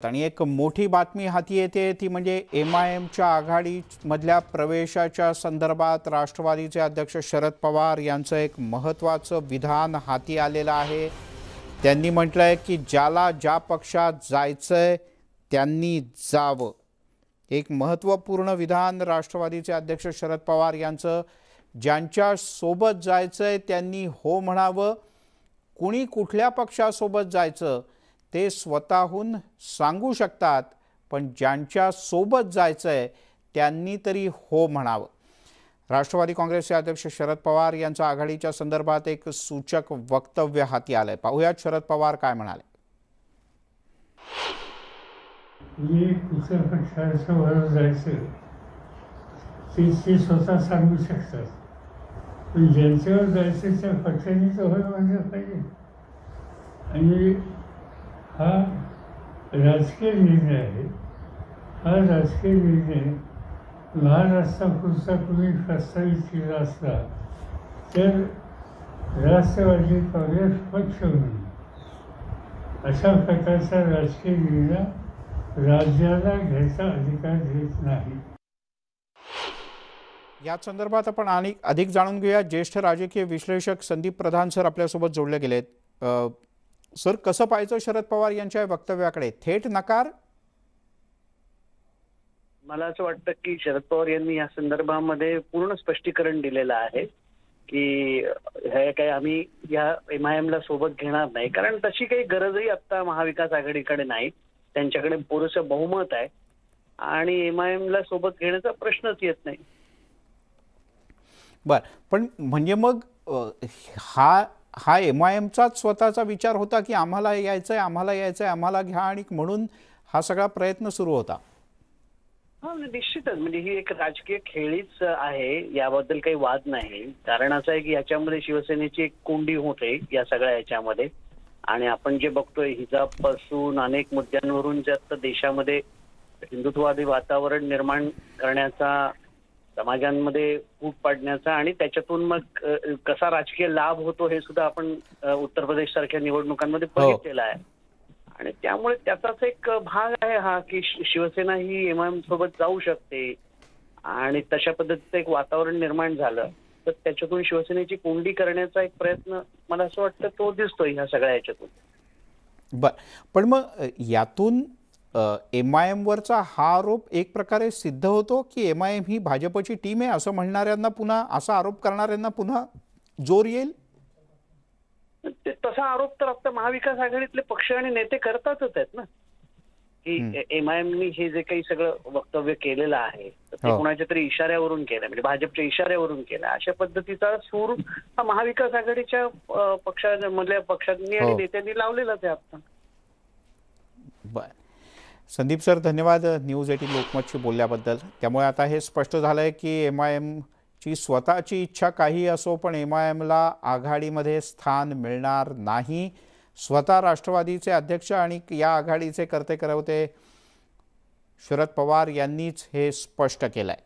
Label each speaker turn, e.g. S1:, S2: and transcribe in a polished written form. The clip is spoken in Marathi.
S1: आणि एक मोठी बातमी हाती येते ती म्हणजे MIMच्या आघाडीमधल्या प्रवेशाच्या संदर्भात राष्ट्रवादीचे अध्यक्ष शरद पवार यांचं एक महत्त्वाचं विधान हाती आलेलं आहे। त्यांनी म्हटलंय की ज्याला ज्या पक्षात जायचंय त्यांनी जावं। एक महत्त्वपूर्ण विधान राष्ट्रवादीचे अध्यक्ष शरद पवार यांचं, ज्यांच्या सोबत जायचंय त्यांनी हो म्हणावं। कुणी कुठल्या पक्षासोबत जायचं ते स्वतःहून सांगू शकतात, पण ज्यांच्या सोबत जायचंय त्यांनी तरी हो म्हणावं। राष्ट्रवादी काँग्रेसचे अध्यक्ष शरद पवार यांचं आघाडीच्या संदर्भात एक सूचक वक्तव्य हाती आलंय। पाहूयात शरद पवार काय म्हणाले।
S2: कुठल्या पक्षासोबत जायचं ते स्वतः सांगू शकतात, पण ज्यांच्यावर जायचं त्या पक्षाने तर होय म्हणलं पाहिजे। आणि हा राजकीय निर्णय आहे। हा राजकीय निर्णय महाराष्ट्रापुरता कुणी प्रस्तावित केला असला तर राष्ट्रवादी काँग्रेस पक्ष म्हणून अशा प्रकारचा राजकीय निर्णय राज्याला घ्यायचा अधिकार देत नाही।
S1: या संदर्भात आपण अधिक जाणून घेऊया। ज्येष्ठ राजकीय विश्लेषक संदीप प्रधान सर आपल्यासोबत जोडले गेलेत। सर, कसं पाहायचं शरद पवार यांच्या वक्तव्याकडे? थेट नकार?
S3: मला असं वाटतं की शरद पवार यांनी या संदर्भामध्ये पूर्ण स्पष्टीकरण दिलेलं आहे की हे काय आम्ही या MIMला सोबत घेणार नाही, कारण तशी काही गरजही आता महाविकास आघाडीकडे नाही। त्यांच्याकडे पुरेसं बहुमत आहे आणि MIMला सोबत घेण्याचा प्रश्नच येत नाही।
S1: बर, पण म्हणजे मग हा MIMचाच स्वतःचा विचार होता की आम्हाला यायचंय आम्हाला घ्या, आणि म्हणून हा सगळा प्रयत्न सुरू होता?
S3: हा, निश्चितच म्हणजे ही एक राजकीय खेळीच आहे, याबद्दल काही वाद नाही। कारण असं आहे की याच्यामध्ये शिवसेनेची एक कोंडी होते या सगळ्या याच्यामध्ये, आणि आपण जे बघतोय हिजाबपासून अनेक मुद्द्यांवरून जास्त देशामध्ये हिंदुत्ववादी वातावरण निर्माण करण्याचा, समाजांमध्ये फूट पाडण्याचा आणि त्याच्यातून मग कसा राजकीय लाभ होतो हे सुद्धा आपण उत्तर प्रदेश सारख्या निवडणुकांमध्ये बघितलेला आहे। आणि त्यामुळे त्याचाच एक भाग आहे हा की शिवसेना ही MIM सोबत जाऊ शकते, आणि तशा पद्धतीचं एक वातावरण निर्माण झालं तर त्याच्यातून शिवसेनेची कोंडी करण्याचा एक प्रयत्न मला असं वाटतं तो दिसतोय ह्या सगळ्या याच्यातून।
S1: बर, पण मग यातून MIM वरचा हा आरोप एक प्रकारे सिद्ध होतो की MIM ही भाजपची टीम आहे असं म्हणणाऱ्यांना पुन्हा, असा आरोप करणाऱ्यांना पुन्हा जोर येईल?
S3: तसा आरोप तर आता महाविकास आघाडीतले पक्ष आणि नेते करतातच आहेत ना, की MIMनी हे जे काही सगळं वक्तव्य केलेलं आहे ते कुणाच्या तरी इशाऱ्यावरून केलं, म्हणजे भाजपच्या इशाऱ्यावरून केलं। अशा पद्धतीचा सूर हा महाविकास आघाडीच्या पक्षामधल्या पक्षांनी आणि नेत्यांनी लावलेलाच आहे आता।
S1: बर, संदीप सर धन्यवाद न्यूज 18 लोकमतशी बोलल्याबद्दल। त्यामुळे आता हे स्पष्ट झालंय की MIMची स्वतःची इच्छा काही असो, पण MIMला आघाडीमध्ये स्थान मिळणार नाही। स्वतः राष्ट्रवादीचे अध्यक्ष आणि या आघाडीचे कर्ते-करवते शरद पवार यांनीच हे स्पष्ट केलंय।